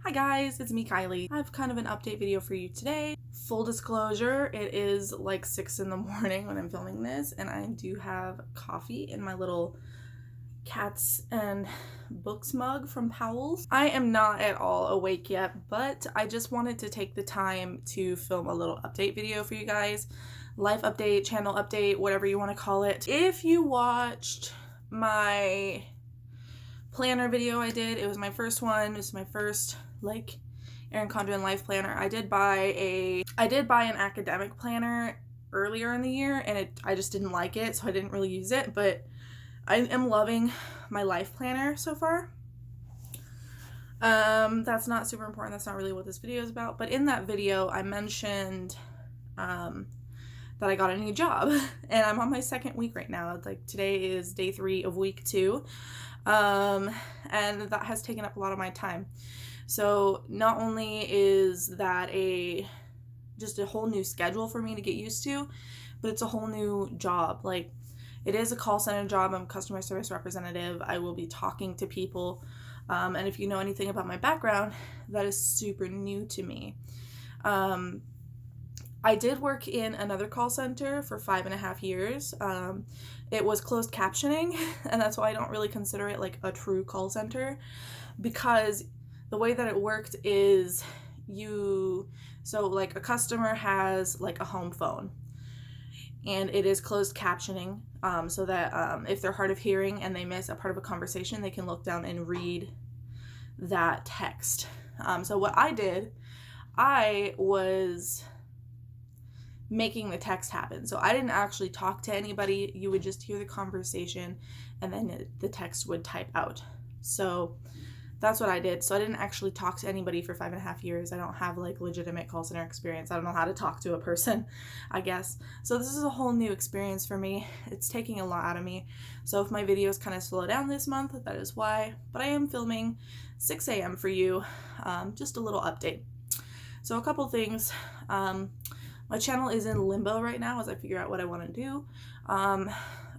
Hi guys, it's me Kylie. I have kind of an update video for you today. Full disclosure, it is like 6 in the morning when I'm filming this, and I do have coffee in my little cats and books mug from Powell's. I am not at all awake yet, but I just wanted to take the time to film a little update video for you guys. Life update, channel update, whatever you want to call it. If you watched my planner video I did, it was my first one. It was my first Erin Condren life planner. I did buy an academic planner earlier in the year, and I just didn't like it, so I didn't really use it, but I am loving my life planner so far. That's not super important. That's not really what this video is about, but in that video I mentioned that I got a new job, and I'm on my second week right now. It's like today is day 3 of week 2, and that has taken up a lot of my time. So not only is that just a whole new schedule for me to get used to, but it's a whole new job. Like, it is a call center job. I'm a customer service representative. I will be talking to people, and if you know anything about my background, that is super new to me. I did work in another call center for 5.5 years. It was closed captioning, and that's why I don't really consider it like a true call center, because the way that it worked is a customer has like a home phone, and it is closed captioning, so that if they're hard of hearing and they miss a part of a conversation, they can look down and read that text. So what I did, I was making the text happen. So I didn't actually talk to anybody. You would just hear the conversation, and then the text would type out. So that's what I did. So I didn't actually talk to anybody for 5.5 years. I don't have like legitimate call center experience. I don't know how to talk to a person, I guess. So this is a whole new experience for me. It's taking a lot out of me. So if my videos kind of slow down this month, that is why. But I am filming 6 a.m. for you. Just a little update. So a couple things. My channel is in limbo right now as I figure out what I want to do. I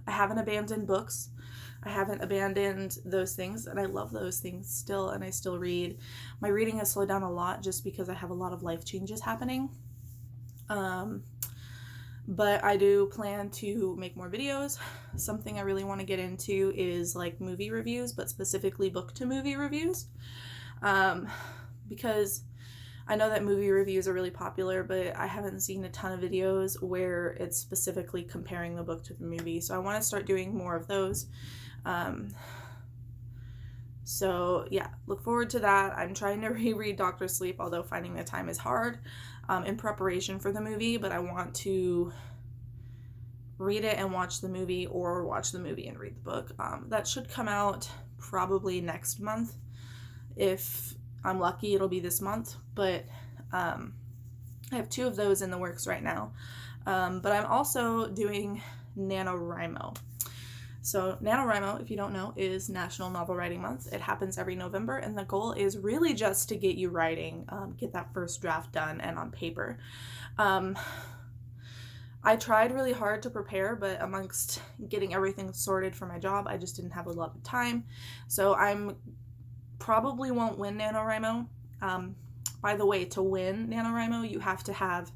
haven't abandoned books. I haven't abandoned those things, and I love those things still, and I still read. My reading has slowed down a lot just because I have a lot of life changes happening. But I do plan to make more videos. Something I really want to get into is like movie reviews, but specifically book to movie reviews. Because I know that movie reviews are really popular, but I haven't seen a ton of videos where it's specifically comparing the book to the movie. So I want to start doing more of those. So yeah, look forward to that. I'm trying to reread Dr. Sleep, although finding the time is hard, in preparation for the movie, but I want to read it and watch the movie, or watch the movie and read the book. That should come out probably next month. If I'm lucky, it'll be this month, but I have 2 of those in the works right now. But I'm also doing NaNoWriMo. So NaNoWriMo, if you don't know, is National Novel Writing Month. It happens every November, and the goal is really just to get you writing, get that first draft done and on paper. I tried really hard to prepare, but amongst getting everything sorted for my job, I just didn't have a lot of time. So I'm probably won't win NaNoWriMo. By the way, to win NaNoWriMo, you have to have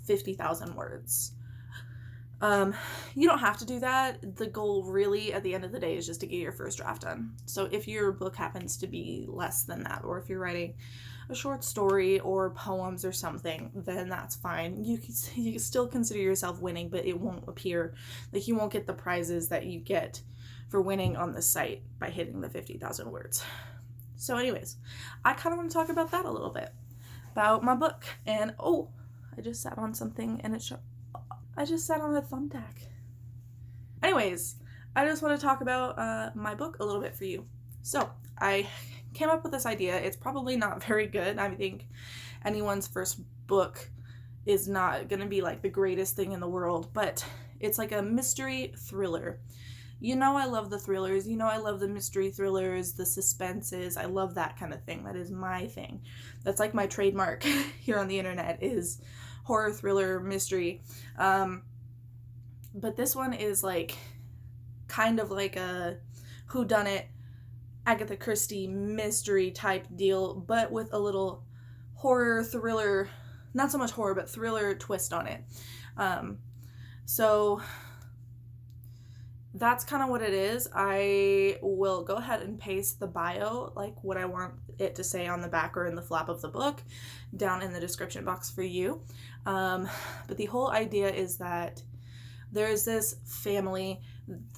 50,000 words. You don't have to do that. The goal really at the end of the day is just to get your first draft done. So if your book happens to be less than that, or if you're writing a short story or poems or something, then that's fine. You can still consider yourself winning, but it won't appear like you won't get the prizes that you get for winning on the site by hitting the 50,000 words. So anyways, I kind of want to talk about that a little bit, about my book. And I just sat on something and I just sat on a thumbtack. Anyways, I just want to talk about my book a little bit for you. So I came up with this idea. It's probably not very good. I think anyone's first book is not going to be like the greatest thing in the world, but it's like a mystery thriller. You know, I love the thrillers. You know, I love the mystery thrillers, the suspenses. I love that kind of thing. That is my thing. That's like my trademark here on the internet, is horror, thriller, mystery. But this one is like kind of like a whodunit Agatha Christie mystery type deal, but with a little horror, thriller, not so much horror, but thriller twist on it. So that's kind of what it is. I will go ahead and paste the bio, like what I want it to say on the back or in the flap of the book, down in the description box for you. But the whole idea is that there's this family.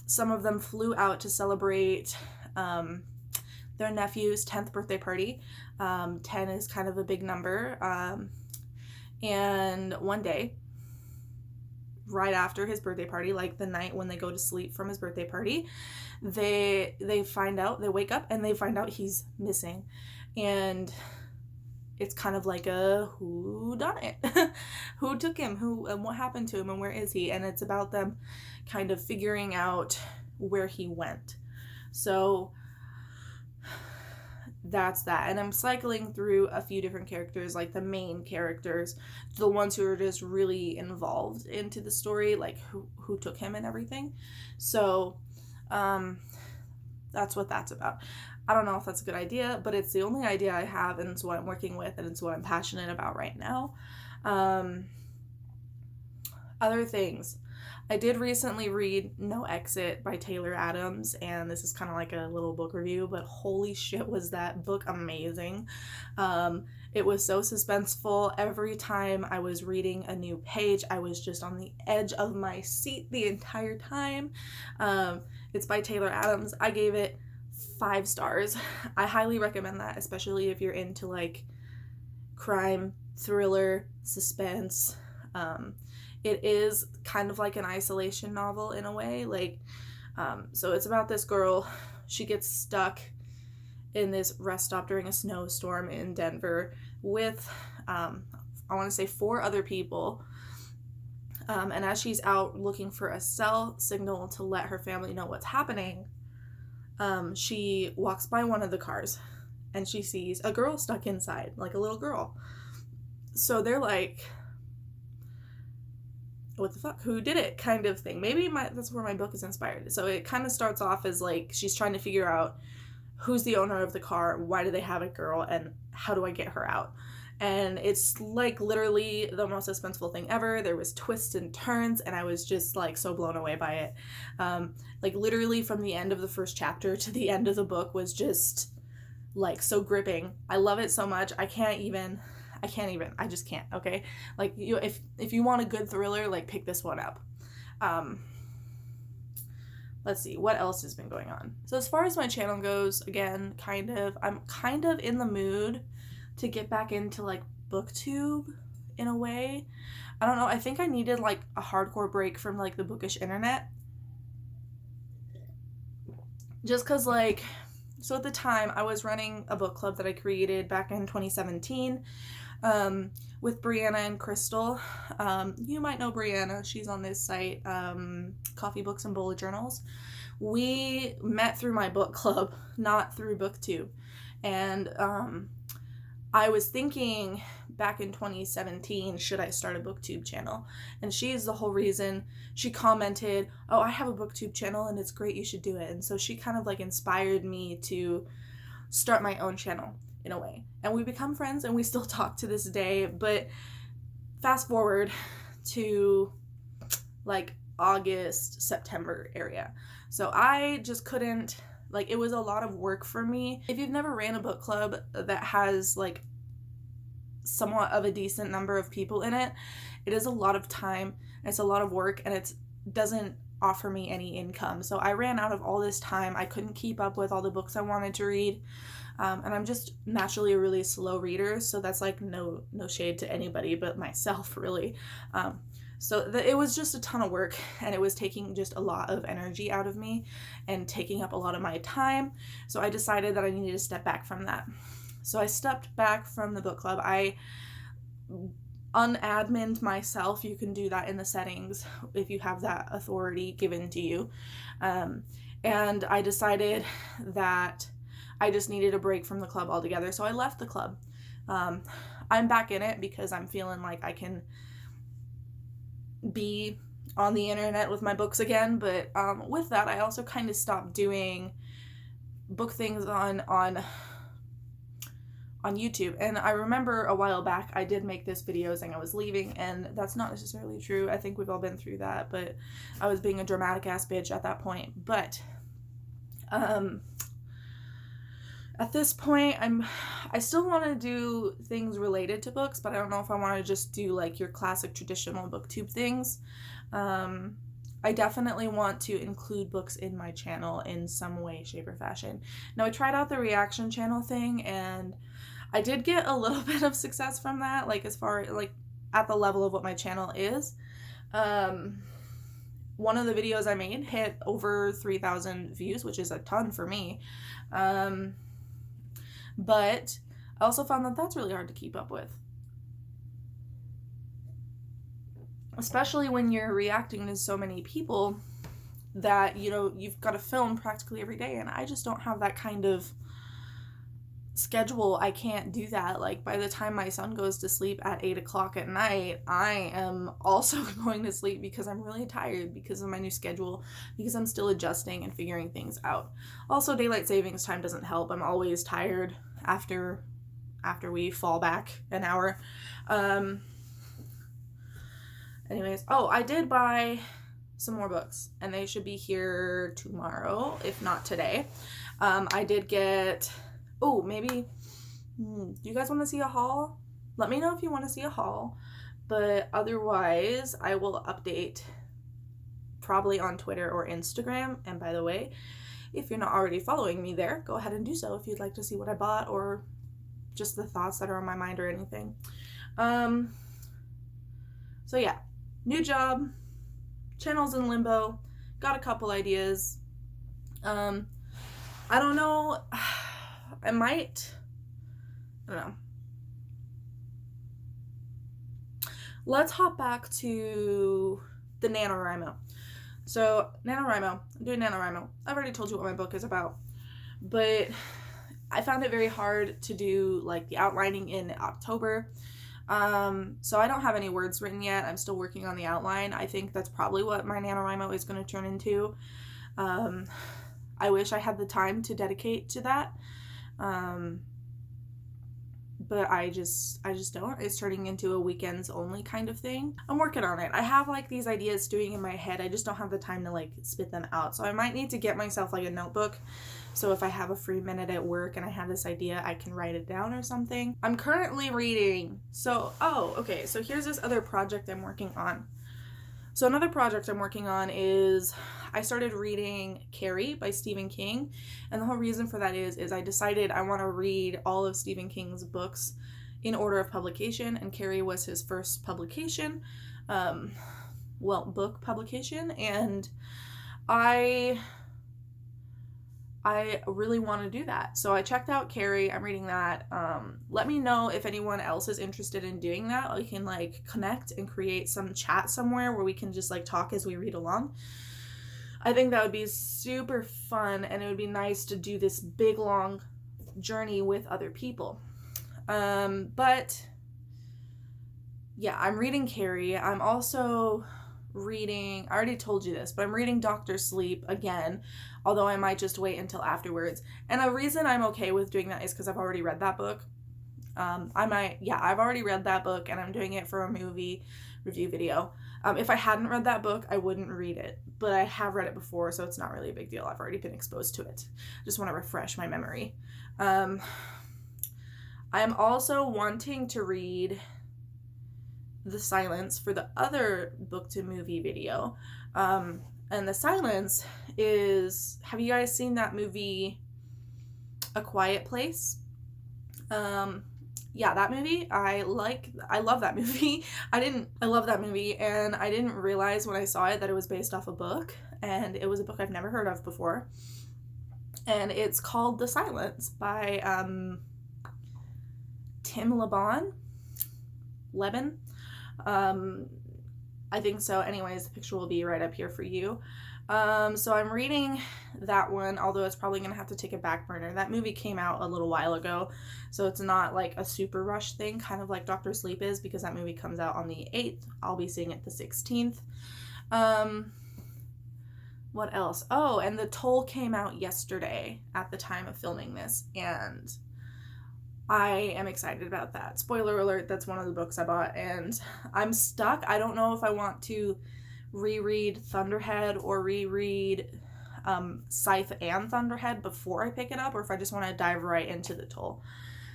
Some of them flew out to celebrate their nephew's 10th birthday party. 10 is kind of a big number. And one day, right after his birthday party, like the night when they go to sleep from his birthday party, they wake up and they find out he's missing. And it's kind of like a who done it? Who took him? And what happened to him, and where is he? And it's about them kind of figuring out where he went. So that's that. And I'm cycling through a few different characters, like the main characters, the ones who are just really involved into the story, like who took him and everything. So that's what that's about. I don't know if that's a good idea, but it's the only idea I have, and it's what I'm working with, and it's what I'm passionate about right now. Other things. I did recently read No Exit by Taylor Adams, and this is kind of like a little book review, but holy shit was that book amazing. It was so suspenseful. Every time I was reading a new page, I was just on the edge of my seat the entire time. It's by Taylor Adams. I gave it 5 stars. I highly recommend that, especially if you're into like crime, thriller, suspense. It is kind of like an isolation novel in a way. Like, so it's about this girl. She gets stuck in this rest stop during a snowstorm in Denver with, I want to say 4 other people. And as she's out looking for a cell signal to let her family know what's happening, she walks by one of the cars and she sees a girl stuck inside, like a little girl. So they're like, what the fuck, who did it, kind of thing. Maybe that's where my book is inspired. So it kind of starts off as like she's trying to figure out who's the owner of the car, why do they have a girl, and how do I get her out. And it's like literally the most suspenseful thing ever. There was twists and turns, and I was just like so blown away by it. Like literally from the end of the first chapter to the end of the book was just like so gripping. I love it so much. I just can't. Okay, like if you want a good thriller, like pick this one up. Let's see what else has been going on. So as far as my channel goes, again, I'm kind of in the mood to get back into like booktube in a way. I don't know, I think I needed like a hardcore break from like the bookish internet, just because like, so at the time I was running a book club that I created back in 2017 with Brianna and Crystal. You might know Brianna, she's on this site, Coffee Books and Bullet Journals. We met through my book club, not through booktube. And I was thinking back in 2017, should I start a booktube channel? And she's the whole reason. She commented, oh, I have a booktube channel and it's great, you should do it. And so she kind of like inspired me to start my own channel in a way. And we become friends and we still talk to this day. But fast forward to like August, September area. So I just couldn't, like, it was a lot of work for me. If you've never ran a book club that has like somewhat of a decent number of people in it, it is a lot of time, it's a lot of work, and it doesn't offer me any income. So I ran out of all this time. I couldn't keep up with all the books I wanted to read. And I'm just naturally a really slow reader, so that's like no shade to anybody but myself, really. It was just a ton of work, and it was taking just a lot of energy out of me and taking up a lot of my time. So I decided that I needed to step back from that. So I stepped back from the book club. I unadmined myself. You can do that in the settings if you have that authority given to you. And I decided that I just needed a break from the club altogether. So I left the club. I'm back in it because I'm feeling like I can be on the internet with my books again. But with that, I also kind of stopped doing book things on YouTube. And I remember a while back I did make this video saying I was leaving, and that's not necessarily true. I think we've all been through that, but I was being a dramatic ass bitch at that point. But at this point I still want to do things related to books, but I don't know if I want to just do like your classic traditional booktube things. I definitely want to include books in my channel in some way, shape, or fashion. Now, I tried out the reaction channel thing, and I did get a little bit of success from that, like as far like at the level of what my channel is. One of the videos I made hit over 3,000 views, which is a ton for me. But I also found that that's really hard to keep up with. Especially when you're reacting to so many people that, you know, you've got to film practically every day, and I just don't have that kind of schedule. I can't do that. Like, by the time my son goes to sleep at 8 o'clock at night, I am also going to sleep because I'm really tired because of my new schedule, because I'm still adjusting and figuring things out. Also, daylight savings time doesn't help. I'm always tired after we fall back an hour. Anyways, oh, I did buy some more books, and they should be here tomorrow, if not today. I did get, oh, maybe, do you guys want to see a haul? Let me know if you want to see a haul, but otherwise, I will update probably on Twitter or Instagram. And by the way, if you're not already following me there, go ahead and do so if you'd like to see what I bought or just the thoughts that are on my mind or anything. So yeah. New job, channel's in limbo, got a couple ideas. I don't know, I don't know. Let's hop back to the NaNoWriMo. So, NaNoWriMo, I'm doing NaNoWriMo. I've already told you what my book is about, but I found it very hard to do like the outlining in October. So I don't have any words written yet. I'm still working on the outline. I think that's probably what my NaNoWriMo is going to turn into. I wish I had the time to dedicate to that. But I just don't. It's turning into a weekends only kind of thing. I'm working on it. I have like these ideas stewing in my head. I just don't have the time to like spit them out. So I might need to get myself like a notebook. So if I have a free minute at work and I have this idea, I can write it down or something. I'm currently reading. So here's this other project I'm working on. So another project I'm working on is I started reading Carrie by Stephen King. And the whole reason for that is I decided I want to read all of Stephen King's books in order of publication. And Carrie was his first publication, book publication. And I really want to do that. So I checked out Carrie. I'm reading that. Let me know if anyone else is interested in doing that. We can like connect and create some chat somewhere where we can just like talk as we read along. I think that would be super fun, and it would be nice to do this big long journey with other people. But yeah, I'm reading Carrie. I'm also reading, I already told you this, but I'm reading Dr. Sleep again, although I might just wait until afterwards. And a reason I'm okay with doing that is because I've already read that book. I've already read that book, and I'm doing it for a movie review video. If I hadn't read that book, I wouldn't read it, but I have read it before, so it's not really a big deal. I've already been exposed to it. Just want to refresh my memory. I am also wanting to read The Silence for the other book to movie video. And The Silence is, have you guys seen that movie A Quiet Place? Yeah, that movie, I love that movie. I love that movie, and I didn't realize when I saw it that it was based off a book, and it was a book I've never heard of before. And it's called The Silence by Tim Leben. I think so. Anyways, the picture will be right up here for you. So I'm reading that one, although it's probably gonna have to take a back burner. That movie came out a little while ago, so it's not like a super rush thing, kind of like Dr. Sleep is, because that movie comes out on the 8th. I'll be seeing it the 16th. What else? Oh, and The Toll came out yesterday at the time of filming this, and I am excited about that. Spoiler alert, that's one of the books I bought, and I'm stuck. I don't know if I want to reread Thunderhead or reread Scythe and Thunderhead before I pick it up, or if I just want to dive right into The Toll.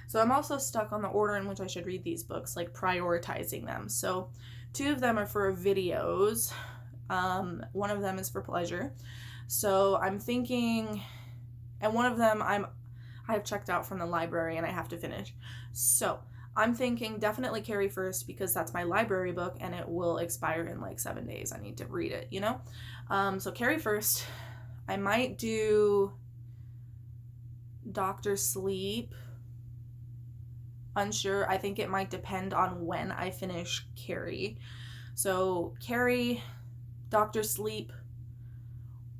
So I'm also stuck on the order in which I should read these books, like prioritizing them. So 2 of them are for videos. One of them is for pleasure. So I'm thinking, and one of them I have checked out from the library and I have to finish. So I'm thinking definitely Carrie first, because that's my library book and it will expire in like 7 days. I need to read it, you know? So Carrie first. I might do Dr. Sleep. Unsure. I think it might depend on when I finish Carrie. So Carrie, Dr. Sleep,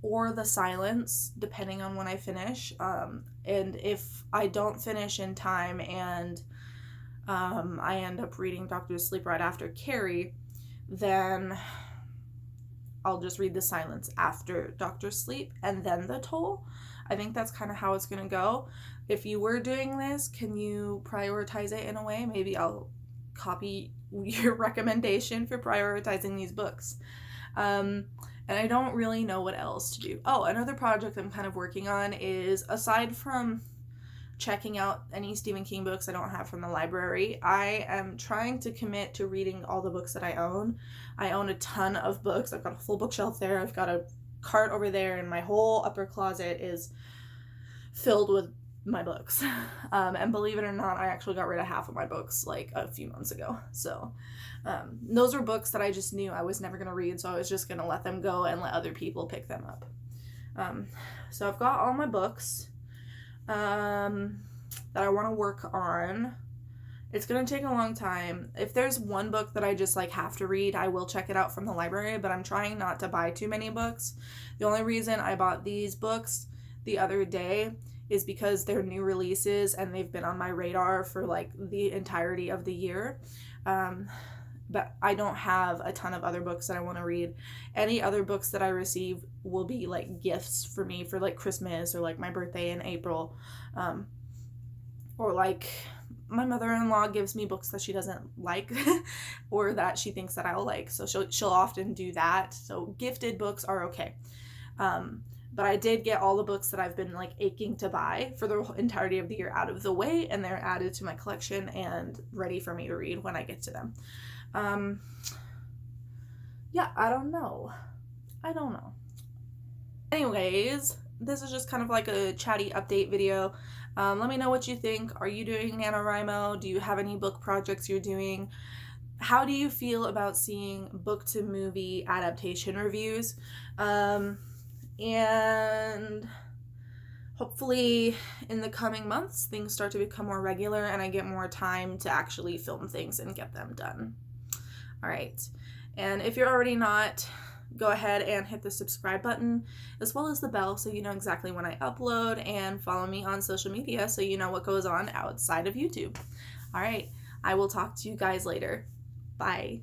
or The Silence, depending on when I finish. And if I don't finish in time and I end up reading Dr. Sleep right after Carrie, then I'll just read The Silence after Dr. Sleep and then The Toll. I think that's kind of how it's going to go. If you were doing this, can you prioritize it in a way? Maybe I'll copy your recommendation for prioritizing these books. And I don't really know what else to do. Oh, another project I'm kind of working on is, aside from checking out any Stephen King books I don't have from the library, I am trying to commit to reading all the books that I own. I own a ton of books. I've got a full bookshelf there. I've got a cart over there, and my whole upper closet is filled with my books. And believe it or not, I actually got rid of half of my books like a few months ago. So those were books that I just knew I was never going to read, so I was just going to let them go and let other people pick them up. So I've got all my books that I want to work on. It's going to take a long time. If there's one book that I just like have to read, I will check it out from the library, but I'm trying not to buy too many books. The only reason I bought these books the other day is because they're new releases and they've been on my radar for like the entirety of the year. But I don't have a ton of other books that I want to read. Any other books that I receive will be like gifts for me for like Christmas or like my birthday in April. Or like my mother-in-law gives me books that she doesn't like or that she thinks that I'll like. So she'll often do that. So gifted books are okay. But I did get all the books that I've been like aching to buy for the entirety of the year out of the way, and they're added to my collection and ready for me to read when I get to them. Yeah, I don't know. Anyways, this is just kind of like a chatty update video. Let me know what you think. Are you doing NaNoWriMo? Do you have any book projects you're doing? How do you feel about seeing book to movie adaptation reviews? And hopefully in the coming months, things start to become more regular and I get more time to actually film things and get them done. All right. And if you're already not, go ahead and hit the subscribe button as well as the bell so you know exactly when I upload, and follow me on social media so you know what goes on outside of YouTube. All right. I will talk to you guys later. Bye.